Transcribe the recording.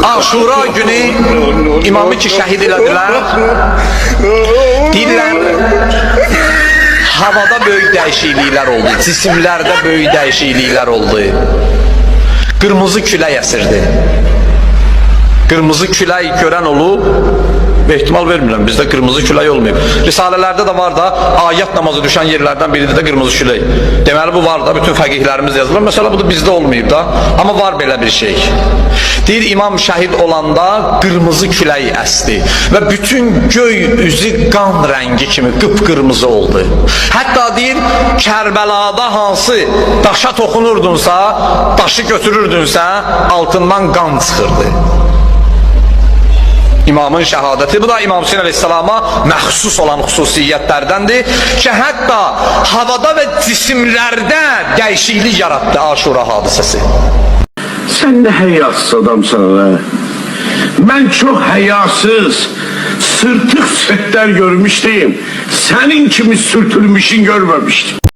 Aşura günü imamı ki şəhid elədilər. Deyirlər, havada böyük dəyişikliklər oldu, cisimlərdə böyük dəyişikliklər oldu. Qırmızı külək əsirdi. Qırmızı külək görən olub, və ehtimal vermirəm, bizdə qırmızı külək olmayıb. Risalələrdə də var da, ayət namazı düşən yerlərdən biridir də qırmızı külək. Deməli bu var da, bütün fəqihlərimiz yazılır. Məsələ bu da bizdə olmayıb da, amma var belə bir şey. Deyir, imam şəhid olanda qırmızı külək əsdi və bütün göy üzü qan rəngi kimi qıpqırmızı oldu. Hətta deyir, Kərbəlada hansı daşa toxunurdunsa, daşı götürürdünsə, altından qan çıxırdı. İmamın şəhadəti, bu da İmam Hüseyin əleyhissalama məxsus olan xüsusiyyətlərdəndir ki, hətta havada və cisimlərdə dəyişiklik yaratdı Aşura hadisəsi. Sən nə həyasız adamsan, hə? Mən çox həyasız, sırtıq sətlər görmüşdüm. Sənin kimi sürtülmüşün görməmişdim.